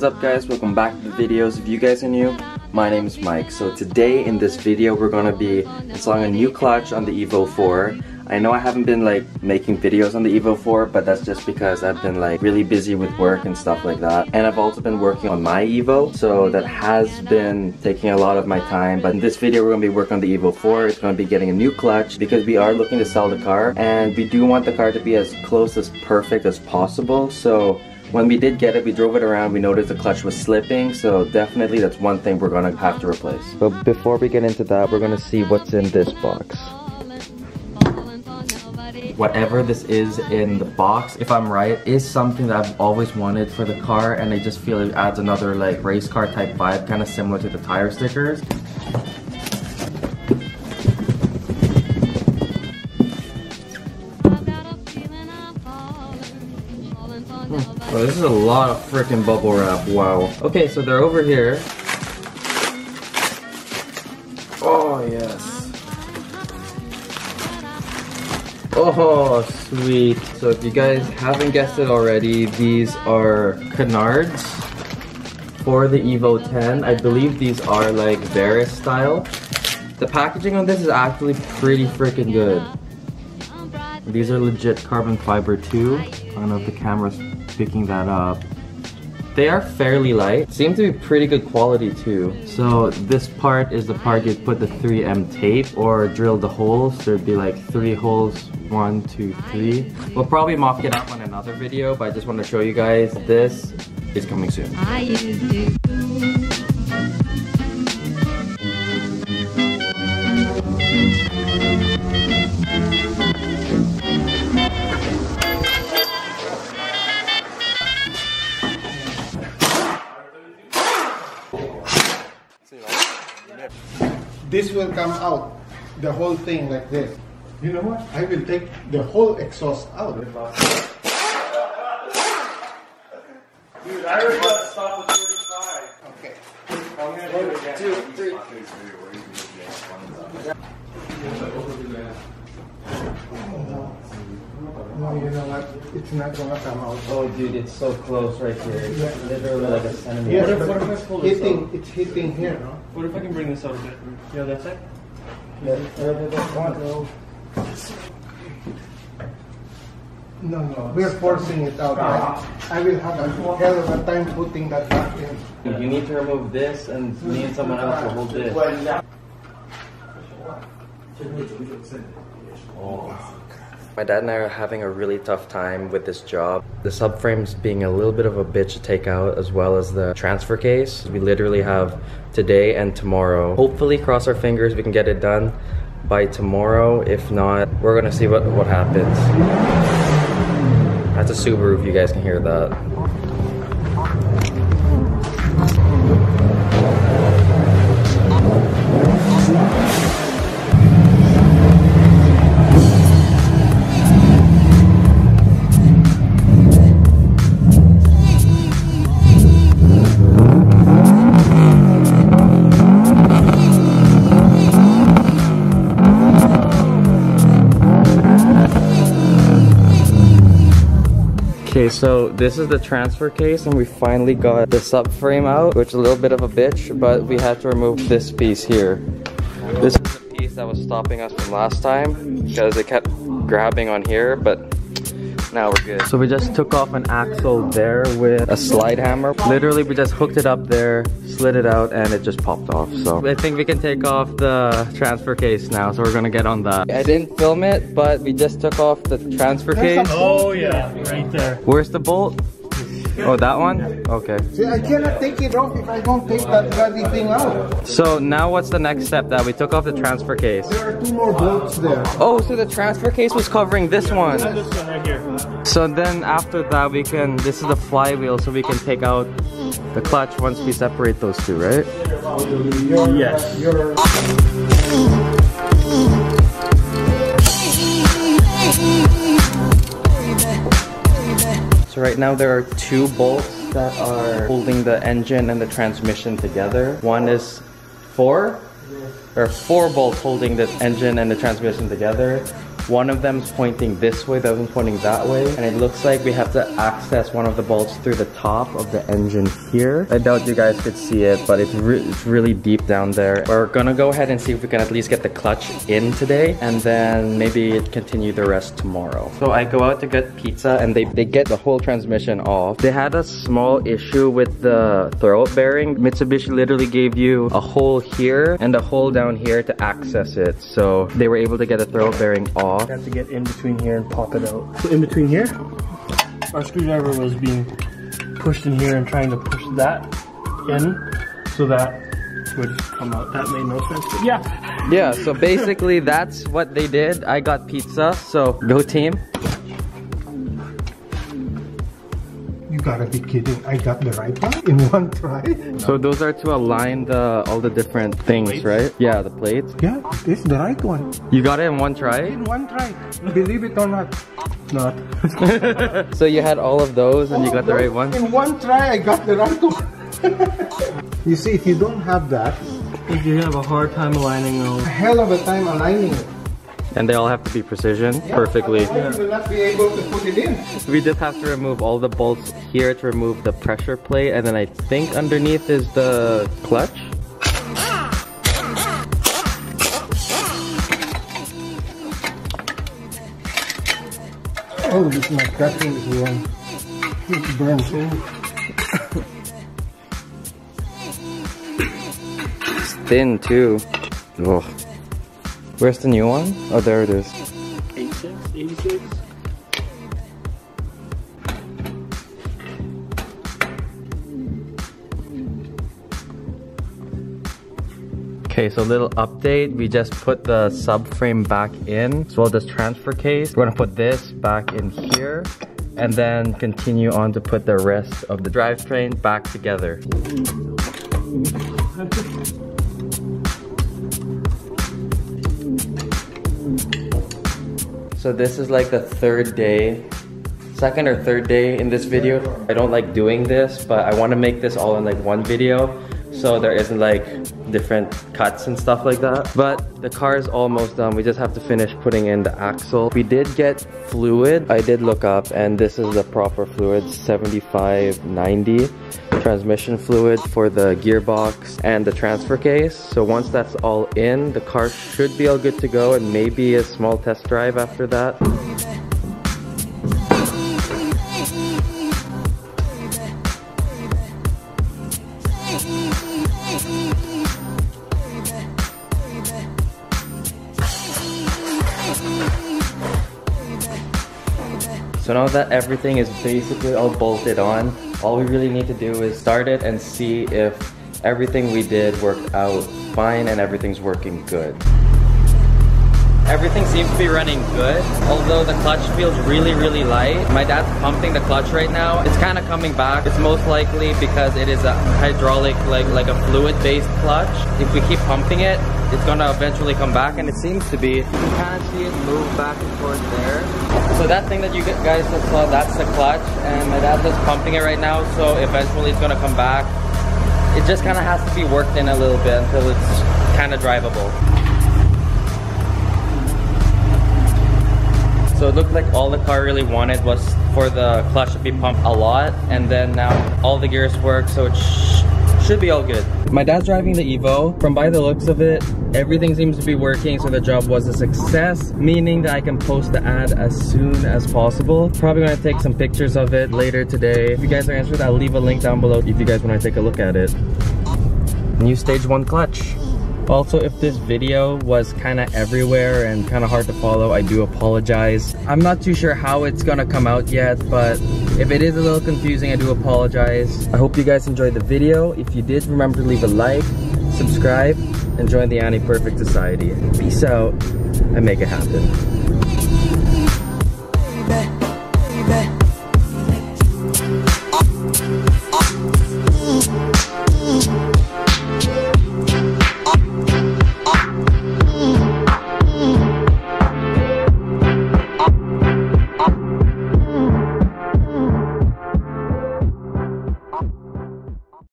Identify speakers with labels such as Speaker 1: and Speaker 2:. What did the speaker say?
Speaker 1: is up, guys? Welcome back to the videos. If you guys are new, my name is Mike. So today in this video we're going to be installing a new clutch on the Evo 4. I know I haven't been making videos on the Evo 4, but that's just because I've been really busy with work and stuff like that. And I've also been working on my Evo, so that has been taking a lot of my time. But in this video we're going to be working on the Evo 4. It's going to be getting a new clutch because we are looking to sell the car, and we do want the car to be as close as perfect as possible. So when we did get it, we drove it around, we noticed the clutch was slipping, so definitely that's one thing we're gonna have to replace. But before we get into that, we're gonna see what's in this box. Whatever this is in the box, if I'm right, is something that I've always wanted for the car, and I just feel it adds another race car type vibe, kind of similar to the tire stickers. Oh, this is a lot of freaking bubble wrap, wow. Okay, so they're over here. Oh, yes. Oh, sweet. So if you guys haven't guessed it already, these are canards for the Evo 10. I believe these are Varus style. The packaging on this is actually pretty freaking good. These are legit carbon fiber too. I don't know if the camera's picking that up. They are fairly light. Seem to be pretty good quality too. So this part is the part you'd put the 3M tape or drill the holes. There'd be 3 holes, 1, 2, 3. We'll probably mock it up on another video, but I just want to show you guys this is coming soon.
Speaker 2: This will come out, the whole thing like this. You know what? I will take the whole exhaust out.
Speaker 3: Dude, I already got to stop at 35. Okay. I'm gonna do it again. 2, 3.
Speaker 2: No, you know what? It's not gonna come out.
Speaker 1: Oh dude, it's so close right here. It's literally like a centimeter.
Speaker 2: Yes,
Speaker 3: what if I pull this out?
Speaker 2: It's hitting here, no?
Speaker 3: What if I can bring this out a bit? You know that side?
Speaker 2: No, we're forcing it out. Right? I will have a hell of a time putting that back in.
Speaker 1: You need to remove this, and me and someone else will hold this. Oh. My dad and I are having a really tough time with this job. The subframe's being a little bit of a bitch to take out, as well as the transfer case. We literally have today and tomorrow. Hopefully, cross our fingers, we can get it done by tomorrow. If not, we're gonna see what happens. That's a Subaru, if you guys can hear that. Okay, so this is the transfer case, and we finally got the subframe out, which is a little bit of a bitch, but we had to remove this piece here. This is the piece that was stopping us from last time because it kept grabbing on here, but now we're good. So we just took off an axle there with a slide hammer. Literally, we just hooked it up there, slid it out, and it just popped off. So I think we can take off the transfer case now, so we're gonna get on that. I didn't film it, but we just took off the transfer case.
Speaker 3: Oh yeah, right there.
Speaker 1: Where's the bolt? Oh, that one? Okay.
Speaker 2: See, I cannot take it off if I don't take that bloody thing out.
Speaker 1: So now what's the next step? That we took off the transfer case.
Speaker 2: There are 2 more bolts there.
Speaker 1: Oh, so the transfer case was covering this one.
Speaker 3: And this one right here.
Speaker 1: So then after that we can, this is the flywheel, so we can take out the clutch once we separate those two, right?
Speaker 3: Yes.
Speaker 1: So right now there are 2 bolts that are holding the engine and the transmission together. One is 4, There are 4 bolts holding the engine and the transmission together. One of them's pointing this way, the other one's pointing that way. And it looks like we have to access one of the bolts through the top of the engine here. I doubt you guys could see it, but it's really deep down there. We're gonna go ahead and see if we can at least get the clutch in today, and then maybe continue the rest tomorrow. So I go out to get pizza, and they get the whole transmission off. They had a small issue with the throwout bearing. Mitsubishi literally gave you a hole here and a hole down here to access it. So they were able to get the throwout bearing off.
Speaker 3: You have to get in between here and pop it out. So in between here, our screwdriver was being pushed in here and trying to push that in so that would come out. That made no sense, but yeah.
Speaker 1: Yeah, so basically that's what they did. I got pizza, so go team.
Speaker 2: You gotta be kidding. I got the right one in one try.
Speaker 1: So those are to align all the different things,
Speaker 3: plates?
Speaker 1: Right? Yeah, the plates.
Speaker 2: Yeah, this is the right one.
Speaker 1: You got it in one try?
Speaker 2: In one try. Believe it or not. Not.
Speaker 1: So you had all of those and you got the right one?
Speaker 2: In one try, I got the right one. You see, if you don't have that,
Speaker 3: You have a hard time aligning
Speaker 2: a
Speaker 3: those.
Speaker 2: hell of a time aligning it.
Speaker 1: And they all have to be precision, perfectly.
Speaker 2: You will not be able to put it in.
Speaker 1: We just have to remove all the bolts here to remove the pressure plate, and then I think underneath is the clutch.
Speaker 2: Oh, this my cutting is wrong. It burns.
Speaker 1: It's thin too. Ugh. Where's the new one? Oh, there it is.
Speaker 3: 86.
Speaker 1: Okay, so little update. We just put the subframe back in, as well as this transfer case. We're gonna put this back in here, and then continue on to put the rest of the drivetrain back together. So this is like the second or third day in this video. I don't like doing this, but I want to make this all in like one video, so there isn't like different cuts and stuff like that. But the car is almost done. We just have to finish putting in the axle. We did get fluid. I did look up, and this is the proper fluid, 7590 transmission fluid for the gearbox and the transfer case. So once that's all in, the car should be all good to go, and maybe a small test drive after that. So now that everything is basically all bolted on, all we really need to do is start it and see if everything we did worked out fine and everything's working good. Everything seems to be running good, although the clutch feels really light. My dad's pumping the clutch right now. It's kind of coming back. It's most likely because it is a hydraulic, like a fluid-based clutch. If we keep pumping it, it's gonna eventually come back, and it seems to be. You can see it move back and forth there. So that thing that you guys just saw, that's the clutch, and my dad's just pumping it right now, so eventually it's gonna come back. It just kind of has to be worked in a little bit until it's kind of drivable. So it looked like all the car really wanted was for the clutch to be pumped a lot, and then now all the gears work, so it should be all good. My dad's driving the Evo. From by the looks of it, everything seems to be working, so the job was a success, meaning that I can post the ad as soon as possible. Probably gonna take some pictures of it later today. If you guys are interested, I'll leave a link down below if you guys wanna take a look at it. New stage 1 clutch. Also, if this video was kind of everywhere and kind of hard to follow, I do apologize. I'm not too sure how it's gonna come out yet, but if it is a little confusing, I do apologize. I hope you guys enjoyed the video. If you did, remember to leave a like, subscribe, and join the Annie Perfect Society. Peace out and make it happen.